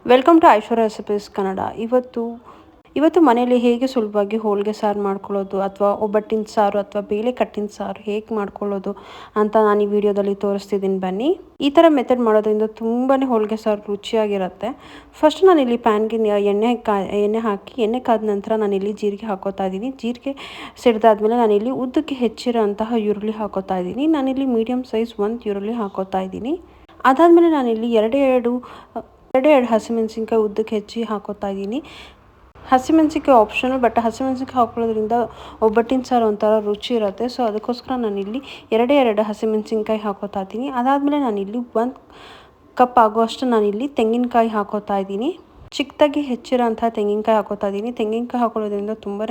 Welcome to Aishwarya recipes Kannada. ಇವತ್ತು ಮನೆಯಲ್ಲಿ ಹೇಗೆ ಸುಲಭವಾಗಿ ಹೋಳಿಗೆ ಸಾರು ಮಾಡ್ಕೊಳ್ಳೋದು ಅಥವಾ ಒಬ್ಬಟ್ಟಿನ ಸಾರು ಅಥವಾ ಬೇಳೆ ಕಟ್ಟಿನ ಸಾರು ಹೇಗೆ ಮಾಡ್ಕೊಳ್ಳೋದು ಅಂತ ನಾನು ಈ ವಿಡಿಯೋದಲ್ಲಿ ತೋರಿಸ್ತಿದ್ದೀನಿ. ಬನ್ನಿ. ಈ ಥರ ಮೆಥಡ್ ಮಾಡೋದ್ರಿಂದ ತುಂಬಾ ಹೋಳಿಗೆ ಸಾರು ರುಚಿಯಾಗಿರುತ್ತೆ. ಫಸ್ಟ್ ನಾನಿಲ್ಲಿ ಪ್ಯಾನ್ಗೆ ಎಣ್ಣೆ ಹಾಕಿ ಎಣ್ಣೆ ಕಾದ ನಂತರ ನಾನಿಲ್ಲಿ ಜೀರಿಗೆ ಹಾಕೋತಾ ಇದ್ದೀನಿ. ಜೀರಿಗೆ ಸಿಡ್ದಾದ್ಮೇಲೆ ನಾನಿಲ್ಲಿ ಉದ್ದಕ್ಕೆ ಹೆಚ್ಚಿರೋ ಅಂತಹ ಈರುಳ್ಳಿ ಹಾಕೋತಾ ಇದ್ದೀನಿ. ನಾನಿಲ್ಲಿ ಮೀಡಿಯಮ್ ಸೈಜ್ ಒಂದು ಈರುಳ್ಳಿ ಹಾಕೋತಾ ಇದ್ದೀನಿ. ಅದಾದಮೇಲೆ ನಾನಿಲ್ಲಿ ಎರಡು ಹಸಿಮೆಣಸಿನ್ಕಾಯಿ ಉದ್ದಕ್ಕೆ ಹೆಚ್ಚಿ ಹಾಕೋತಾ ಇದ್ದೀನಿ. ಹಸಿಮೆಣಸಿನ್ಕಾಯಿ ಆಪ್ಷನಲ್, ಬಟ್ ಹಸಿಮೆಣಸಿನ್ಕಾಯಿ ಹಾಕೊಳ್ಳೋದ್ರಿಂದ ಒಬ್ಬಟ್ಟಿನ ಸಾರು ಒಂಥರ ರುಚಿ ಇರುತ್ತೆ. ಸೊ ಅದಕ್ಕೋಸ್ಕರ ನಾನಿಲ್ಲಿ ಎರಡು ಹಸಿಮೆಣಸಿನ್ಕಾಯಿ ಹಾಕೋತಾ ಇದ್ದೀನಿ. ಅದಾದಮೇಲೆ ನಾನಿಲ್ಲಿ 1 ಕಪ್ ಆಗುವಷ್ಟು ನಾನಿಲ್ಲಿ ತೆಂಗಿನಕಾಯಿ ಹಾಕೋತಾ ಇದ್ದೀನಿ. ಚಿಕ್ಕದಾಗಿ ಹೆಚ್ಚಿರೋಂಥ ತೆಂಗಿನಕಾಯಿ ಹಾಕೋತಾ ಇದ್ದೀನಿ. ತೆಂಗಿನಕಾಯಿ ಹಾಕೊಳ್ಳೋದ್ರಿಂದ ತುಂಬಾ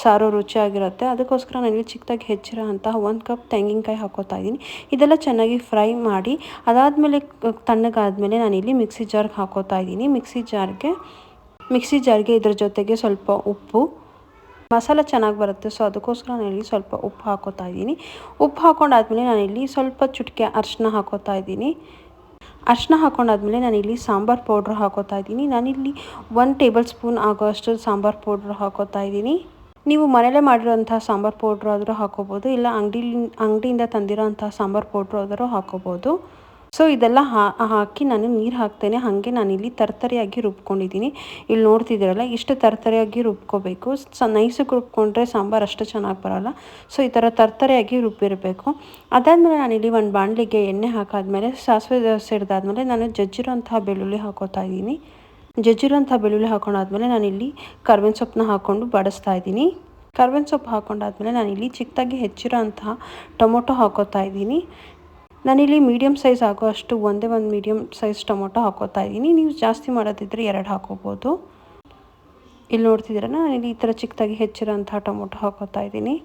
ಸಾರು ರುಚಿಯಾಗಿರುತ್ತೆ. ಅದಕ್ಕೋಸ್ಕರ ನಾನಿಲ್ಲಿ ಚಿಕ್ಕದಾಗಿ ಹೆಚ್ಚಿರೋ ಅಂತಹ 1 ಕಪ್ ತೆಂಗಿನಕಾಯಿ ಹಾಕೋತಾ ಇದ್ದೀನಿ. ಇದೆಲ್ಲ ಚೆನ್ನಾಗಿ ಫ್ರೈ ಮಾಡಿ ಅದಾದಮೇಲೆ ತಣ್ಣಗಾದ್ಮೇಲೆ ನಾನಿಲ್ಲಿ ಮಿಕ್ಸಿ ಜಾರ್ಗೆ ಹಾಕೋತಾ ಇದ್ದೀನಿ. ಮಿಕ್ಸಿ ಜಾರ್ಗೆ ಇದ್ರ ಜೊತೆಗೆ ಸ್ವಲ್ಪ ಉಪ್ಪು, ಮಸಾಲೆ ಚೆನ್ನಾಗಿ ಬರುತ್ತೆ. ಸೊ ಅದಕ್ಕೋಸ್ಕರ ನಾನಿಲ್ಲಿ ಸ್ವಲ್ಪ ಉಪ್ಪು ಹಾಕೋತಾ ಇದ್ದೀನಿ. ಉಪ್ಪು ಹಾಕೊಂಡಾದ್ಮೇಲೆ ನಾನಿಲ್ಲಿ ಸ್ವಲ್ಪ ಚುಟಿಕೆ ಅರಿಶಿನ ಹಾಕೋತಾ ಇದ್ದೀನಿ. ಅರಿಶಿನ ಹಾಕೊಂಡಾದ್ಮೇಲೆ ನಾನಿಲ್ಲಿ ಸಾಂಬಾರು ಪೌಡ್ರ್ ಹಾಕೋತಾ ಇದ್ದೀನಿ. ನಾನಿಲ್ಲಿ 1 ಟೇಬಲ್ ಸ್ಪೂನ್ ಆಗೋಷ್ಟು ಸಾಂಬಾರು ಪೌಡ್ರ್ ಹಾಕೋತಾ ಇದ್ದೀನಿ. ನೀವು ಮನೇಲೇ ಮಾಡಿರೋಂಥ ಸಾಂಬಾರು ಪೌಡ್ರ್ ಆದರೂ ಹಾಕೋಬೋದು, ಇಲ್ಲ ಅಂಗಡಿಯಿಂದ ತಂದಿರೋಂಥ ಸಾಂಬಾರು ಪೌಡ್ರ್ ಆದರೂ ಹಾಕೋಬೋದು. ಸೊ ಇದೆಲ್ಲ ಹಾಕಿ ನಾನು ನೀರು ಹಾಕ್ತೇನೆ. ಹಾಗೆ ನಾನಿಲ್ಲಿ ತರ್ತರಿಯಾಗಿ ರುಬ್ಕೊಂಡಿದ್ದೀನಿ. ಇಲ್ಲಿ ನೋಡ್ತಿದ್ದೀರಲ್ಲ, ಇಷ್ಟು ತರ್ತರಿಯಾಗಿ ರುಬ್ಕೋಬೇಕು. ನೈಸಕ್ಕೆ ರುಬ್ಕೊಂಡ್ರೆ ಸಾಂಬಾರು ಅಷ್ಟು ಚೆನ್ನಾಗಿ ಬರೋಲ್ಲ. ಸೊ ಈ ಥರ ತರ್ತರಿಯಾಗಿ ರುಬ್ಬಿರಬೇಕು. ಅದಾದಮೇಲೆ ನಾನಿಲ್ಲಿ ಒಂದು ಬಾಣಲಿಗೆ ಎಣ್ಣೆ ಹಾಕಾದ್ಮೇಲೆ ಸಾಸಿವೆ ಸಿಡ್ದಾದ್ಮೇಲೆ ನಾನು ಜಜ್ಜಿರೋಂತಹ ಬೆಳ್ಳುಳ್ಳಿ ಹಾಕೋತಾ ಇದ್ದೀನಿ. ಜಜ್ಜಿರೋಂಥ ಬೆಳ್ಳುಳ್ಳಿ ಹಾಕೊಂಡಾದ್ಮೇಲೆ ನಾನಿಲ್ಲಿ ಕರ್ಬೇವಿನ ಸೊಪ್ಪನ್ನ ಹಾಕ್ಕೊಂಡು ಬಡಿಸ್ತಾ ಇದ್ದೀನಿ. ಕರ್ಬೇವಿನ ಸೊಪ್ಪು ಹಾಕೊಂಡಾದ್ಮೇಲೆ ನಾನಿಲ್ಲಿ ಚಿಕ್ಕದಾಗಿ ಹೆಚ್ಚಿರೋ ಅಂತಹ ಟೊಮೊಟೊ ಹಾಕೋತಾ ಇದ್ದೀನಿ. ನಾನಿಲ್ಲಿ ಮೀಡಿಯಮ್ ಸೈಜ್ ಆಗೋಷ್ಟು ಒಂದು ಮೀಡಿಯಮ್ ಸೈಜ್ ಟೊಮೊಟೊ ಹಾಕೋತಾ ಇದ್ದೀನಿ. ನೀವು ಜಾಸ್ತಿ ಮಾಡೋದಿದ್ದರೆ 2 ಹಾಕೋಬೋದು. ಇಲ್ಲಿ ನೋಡ್ತಿದ್ದೀರಲ್ಲ, ನಾನಿಲ್ಲಿ ಈ ಥರ ಚಿಕ್ಕದಾಗಿ ಹೆಚ್ಚಿರೋಂಥ ಟೊಮೊಟೊ ಹಾಕೋತಾ ಇದ್ದೀನಿ.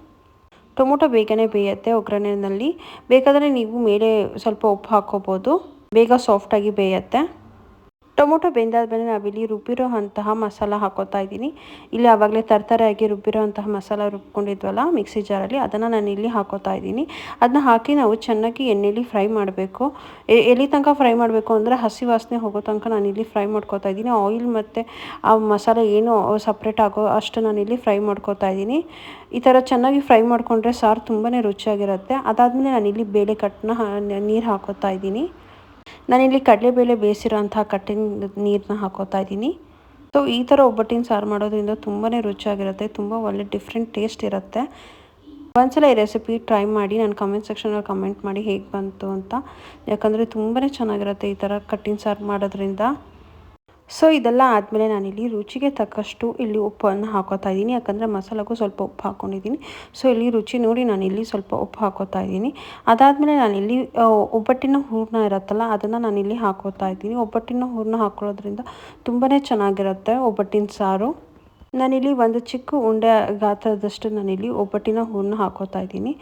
ಟೊಮೊಟೊ ಬೇಗನೆ ಬೇಯುತ್ತೆ ಒಗ್ಗರಣೆಯಲ್ಲಿ. ಬೇಕಾದರೆ ನೀವು ಮೇಲೆ ಸ್ವಲ್ಪ ಉಪ್ಪು ಹಾಕೋಬೋದು, ಬೇಗ ಸಾಫ್ಟಾಗಿ ಬೇಯುತ್ತೆ. ಟೊಮೊಟೊ ಬೆಂದಾದ್ಮೇಲೆ ನಾವಿಲ್ಲಿ ರುಬ್ಬಿರೋ ಅಂತಹ ಮಸಾಲ ಹಾಕೋತಾ ಇದ್ದೀನಿ. ಇಲ್ಲಿ ಆವಾಗಲೇ ತರ್ತರೆಯಾಗಿ ರುಬ್ಬಿರೋ ಅಂತಹ ಮಸಾಲ ರುಬ್ಕೊಂಡಿದ್ವಲ್ಲ ಮಿಕ್ಸಿ ಜಾರಲ್ಲಿ, ಅದನ್ನು ನಾನು ಇಲ್ಲಿ ಹಾಕೋತಾ ಇದ್ದೀನಿ. ಅದನ್ನ ಹಾಕಿ ನಾವು ಚೆನ್ನಾಗಿ ಎಣ್ಣೆಲಿ ಫ್ರೈ ಮಾಡಬೇಕು. ಎಲ್ಲಿ ತನಕ ಫ್ರೈ ಮಾಡಬೇಕು ಅಂದರೆ ಹಸಿ ವಾಸನೆ ಹೋಗೋ ತನಕ ನಾನಿಲ್ಲಿ ಫ್ರೈ ಮಾಡ್ಕೋತಾ ಇದ್ದೀನಿ. ಆಯಿಲ್ ಮತ್ತು ಆ ಮಸಾಲೆ ಏನು ಸಪ್ರೇಟ್ ಆಗೋ ಅಷ್ಟು ನಾನಿಲ್ಲಿ ಫ್ರೈ ಮಾಡ್ಕೋತಾ ಇದ್ದೀನಿ. ಈ ಥರ ಚೆನ್ನಾಗಿ ಫ್ರೈ ಮಾಡಿಕೊಂಡ್ರೆ ಸಾರು ತುಂಬಾ ರುಚಿಯಾಗಿರುತ್ತೆ. ಅದಾದಮೇಲೆ ನಾನಿಲ್ಲಿ ಬೇಳೆ ಕಟ್ಟನ್ನ ನೀರು ಹಾಕೋತಾ ಇದ್ದೀನಿ. ನಾನಿಲ್ಲಿ ಕಡಲೆಬೇಳೆ ಬೇಯಿಸಿರೋ ಅಂತಹ ಕಟ್ಟಿನ ನೀರನ್ನ ಹಾಕೋತಾ ಇದ್ದೀನಿ. ಸೊ ಈ ಥರ ಒಬ್ಬಟ್ಟಿನ ಸಾರು ಮಾಡೋದ್ರಿಂದ ತುಂಬಾ ರುಚಿಯಾಗಿರುತ್ತೆ. ತುಂಬ ಒಳ್ಳೆ ಡಿಫ್ರೆಂಟ್ ಟೇಸ್ಟ್ ಇರುತ್ತೆ. ಒಂದ್ಸಲ ಈ ರೆಸಿಪಿ ಟ್ರೈ ಮಾಡಿ ನಾನು ಕಮೆಂಟ್ ಸೆಕ್ಷನಲ್ಲಿ ಕಮೆಂಟ್ ಮಾಡಿ ಹೇಗೆ ಬಂತು ಅಂತ. ಯಾಕಂದರೆ ತುಂಬಾ ಚೆನ್ನಾಗಿರುತ್ತೆ ಈ ಥರ ಕಟ್ಟಿನ ಸಾರು ಮಾಡೋದ್ರಿಂದ. ಸೊ ಇದೆಲ್ಲ ಆದಮೇಲೆ ನಾನಿಲ್ಲಿ ರುಚಿಗೆ ತಕ್ಕಷ್ಟು ಇಲ್ಲಿ ಉಪ್ಪನ್ನು ಹಾಕೋತಾ ಇದ್ದೀನಿ. ಯಾಕಂದರೆ ಮಸಾಲೆಗೂ ಸ್ವಲ್ಪ ಉಪ್ಪು ಹಾಕ್ಕೊಂಡಿದ್ದೀನಿ. ಸೊ ಇಲ್ಲಿ ರುಚಿ ನೋಡಿ ನಾನಿಲ್ಲಿ ಸ್ವಲ್ಪ ಉಪ್ಪು ಹಾಕೋತಾ ಇದ್ದೀನಿ. ಅದಾದಮೇಲೆ ನಾನಿಲ್ಲಿ ಒಬ್ಬಟ್ಟಿನ ಹೂರಣ ಇರುತ್ತಲ್ಲ, ಅದನ್ನು ನಾನಿಲ್ಲಿ ಹಾಕೋತಾ ಇದ್ದೀನಿ. ಒಬ್ಬಟ್ಟಿನ ಹೂರಣ ಹಾಕೊಳ್ಳೋದ್ರಿಂದ ತುಂಬಾ ಚೆನ್ನಾಗಿರುತ್ತೆ ಒಬ್ಬಟ್ಟಿನ ಸಾರು. ನಾನಿಲ್ಲಿ ಒಂದು ಚಿಕ್ಕ ಉಂಡೆ ಗಾತ್ರದಷ್ಟು ನಾನಿಲ್ಲಿ ಒಬ್ಬಟ್ಟಿನ ಹೂರಣ ಹಾಕೋತಾ ಇದ್ದೀನಿ.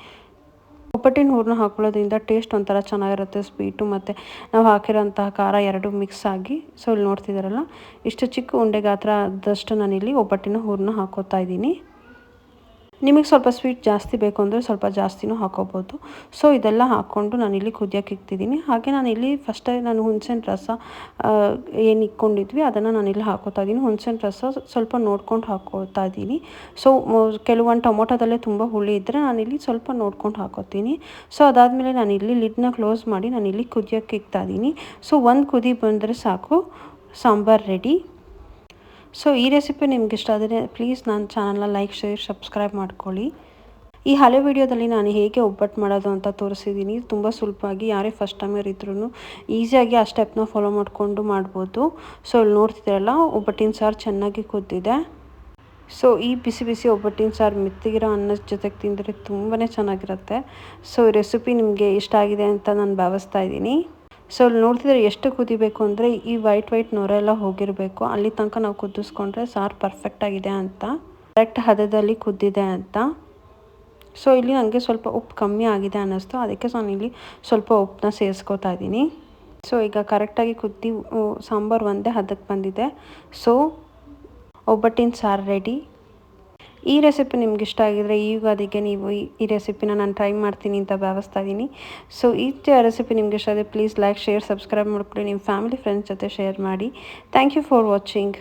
ಒಬ್ಬಟ್ಟಿನ ಹೂರಣ ಹಾಕೊಳ್ಳೋದ್ರಿಂದ ಟೇಸ್ಟ್ ಒಂಥರ ಚೆನ್ನಾಗಿರುತ್ತೆ. ಸ್ವೀಟು ಮತ್ತು ನಾವು ಹಾಕಿರೋಂತಹ ಖಾರ ಎರಡೂ ಮಿಕ್ಸ್ ಆಗಿ. ಸೊ ಇಲ್ಲಿ ನೋಡ್ತಿದ್ದಾರಲ್ಲ, ಇಷ್ಟು ಚಿಕ್ಕ ಉಂಡೆ ಗಾತ್ರದಷ್ಟು ನಾನಿಲ್ಲಿ ಒಬ್ಬಟ್ಟಿನ ಹೂರಣ ಹಾಕೋತಾ ಇದ್ದೀನಿ. ನಿಮಗೆ ಸ್ವಲ್ಪ ಸ್ವೀಟ್ ಜಾಸ್ತಿ ಬೇಕು ಅಂದರೆ ಸ್ವಲ್ಪ ಜಾಸ್ತಿನೂ ಹಾಕೋಬೋದು. ಸೊ ಇದೆಲ್ಲ ಹಾಕ್ಕೊಂಡು ನಾನಿಲ್ಲಿ ಕುದಿಯೋಕೆ ಇಕ್ತಿದ್ದೀನಿ. ಹಾಗೆ ನಾನಿಲ್ಲಿ ನಾನು ಹುಣಸೆಹಣ್ಣು ರಸ ಏನು ಇಕ್ಕೊಂಡಿದ್ವಿ ಅದನ್ನು ನಾನಿಲ್ಲಿ ಹಾಕೋತಾ ಇದ್ದೀನಿ. ಹುಣಸೆಹಣ್ಣು ರಸ ಸ್ವಲ್ಪ ನೋಡ್ಕೊಂಡು ಹಾಕೋತಾ ಇದ್ದೀನಿ. ಸೊ ಕೆಲವೊಂದು ಟೊಮೊಟೊದಲ್ಲೇ ತುಂಬ ಹುಳಿ ಇದ್ದರೆ ನಾನಿಲ್ಲಿ ಸ್ವಲ್ಪ ನೋಡ್ಕೊಂಡು ಹಾಕೋತೀನಿ. ಸೊ ಅದಾದಮೇಲೆ ನಾನಿಲ್ಲಿ ಲಿಡ್ನ ಕ್ಲೋಸ್ ಮಾಡಿ ನಾನಿಲ್ಲಿ ಕುದಿಯೋಕೆ ಇಕ್ತಾ ಇದ್ದೀನಿ. ಸೊ ಒಂದು ಕುದಿ ಬಂದರೆ ಸಾಕು, ಸಾಂಬಾರು ರೆಡಿ. ಸೊ ಈ ರೆಸಿಪಿ ನಿಮ್ಗೆ ಇಷ್ಟ ಆದರೆ ಪ್ಲೀಸ್ ನನ್ನ ಚಾನಲ್ನ ಲೈಕ್, ಶೇರ್, ಸಬ್ಸ್ಕ್ರೈಬ್ ಮಾಡ್ಕೊಳ್ಳಿ. ಈ ಹಳೆ ವಿಡಿಯೋದಲ್ಲಿ ನಾನು ಹೇಗೆ ಒಬ್ಬಟ್ಟು ಮಾಡೋದು ಅಂತ ತೋರಿಸಿದ್ದೀನಿ. ತುಂಬ ಸುಲಭವಾಗಿ ಯಾರೇ ಫಸ್ಟ್ ಟೈಮರ್ ಇದ್ರೂ ಈಸಿಯಾಗಿ ಆ ಸ್ಟೆಪ್ನ ಫಾಲೋ ಮಾಡಿಕೊಂಡು ಮಾಡ್ಬೋದು. ಸೊ ಇಲ್ಲಿ ನೋಡ್ತಿದ್ದೀರಲ್ಲ, ಒಬ್ಬಟ್ಟಿನ ಸಾರು ಚೆನ್ನಾಗಿ ಕುದ್ದಿದೆ. ಸೊ ಈ ಬಿಸಿ ಬಿಸಿ ಒಬ್ಬಟ್ಟಿನ ಸಾರು ಮೆತ್ತಗಿರೋ ಅನ್ನದ ಜೊತೆಗೆ ತಿಂದರೆ ತುಂಬಾ ಚೆನ್ನಾಗಿರುತ್ತೆ. ಸೊ ಈ ರೆಸಿಪಿ ನಿಮಗೆ ಇಷ್ಟ ಆಗಿದೆ ಅಂತ ನಾನು ಭಾವಿಸ್ತಾ ಇದ್ದೀನಿ. ಸೊ ಇಲ್ಲಿ ನೋಡ್ತಿದ್ರೆ ಎಷ್ಟು ಕುದಿಬೇಕು ಅಂದರೆ ಈ ವೈಟ್ ನೊರೆಲ್ಲ ಹೋಗಿರಬೇಕು. ಅಲ್ಲಿ ತನಕ ನಾವು ಕುದಿಸ್ಕೊಂಡ್ರೆ ಸಾರು ಪರ್ಫೆಕ್ಟಾಗಿದೆ ಅಂತ, ಕರೆಕ್ಟ್ ಹದದಲ್ಲಿ ಕುದ್ದಿದೆ ಅಂತ. ಸೊ ಇಲ್ಲಿ ನನಗೆ ಸ್ವಲ್ಪ ಉಪ್ಪು ಕಮ್ಮಿ ಆಗಿದೆ ಅನ್ನಿಸ್ತು, ಅದಕ್ಕೆ ನಾನು ಇಲ್ಲಿ ಸ್ವಲ್ಪ ಉಪ್ಪನ್ನ ಸೇರಿಸ್ಕೋತಾ ಇದ್ದೀನಿ. ಸೊ ಈಗ ಕರೆಕ್ಟಾಗಿ ಕುದ್ದಿ ಸಾಂಬಾರು ಒಂದೇ ಹದಕ್ಕೆ ಬಂದಿದೆ. ಸೊ ಒಬ್ಬಟ್ಟಿನ ಸಾರು ರೆಡಿ. ಈ ರೆಸಿಪಿ ನಿಮ್ಗೆ ಇಷ್ಟ ಆಗಿದರೆ ಈ ಯುಗಾದಿಗೆ ನೀವು ಈ ರೆಸಿಪಿನ ನಾನು ಟ್ರೈ ಮಾಡ್ತೀನಿ ಅಂತ ಭಾವಿಸ್ತಾ ಇದ್ದೀನಿ. ಸೊ ಈ ರೆಸಿಪಿ ನಿಮ್ಗೆ ಇಷ್ಟ ಆದರೆ ಪ್ಲೀಸ್ ಲೈಕ್, ಶೇರ್, ಸಬ್ಸ್ಕ್ರೈಬ್ ಮಾಡ್ಕೊಳ್ಳಿ. ನಿಮ್ಮ ಫ್ಯಾಮಿಲಿ ಫ್ರೆಂಡ್ಸ್ ಜೊತೆ ಶೇರ್ ಮಾಡಿ. Thank you for watching.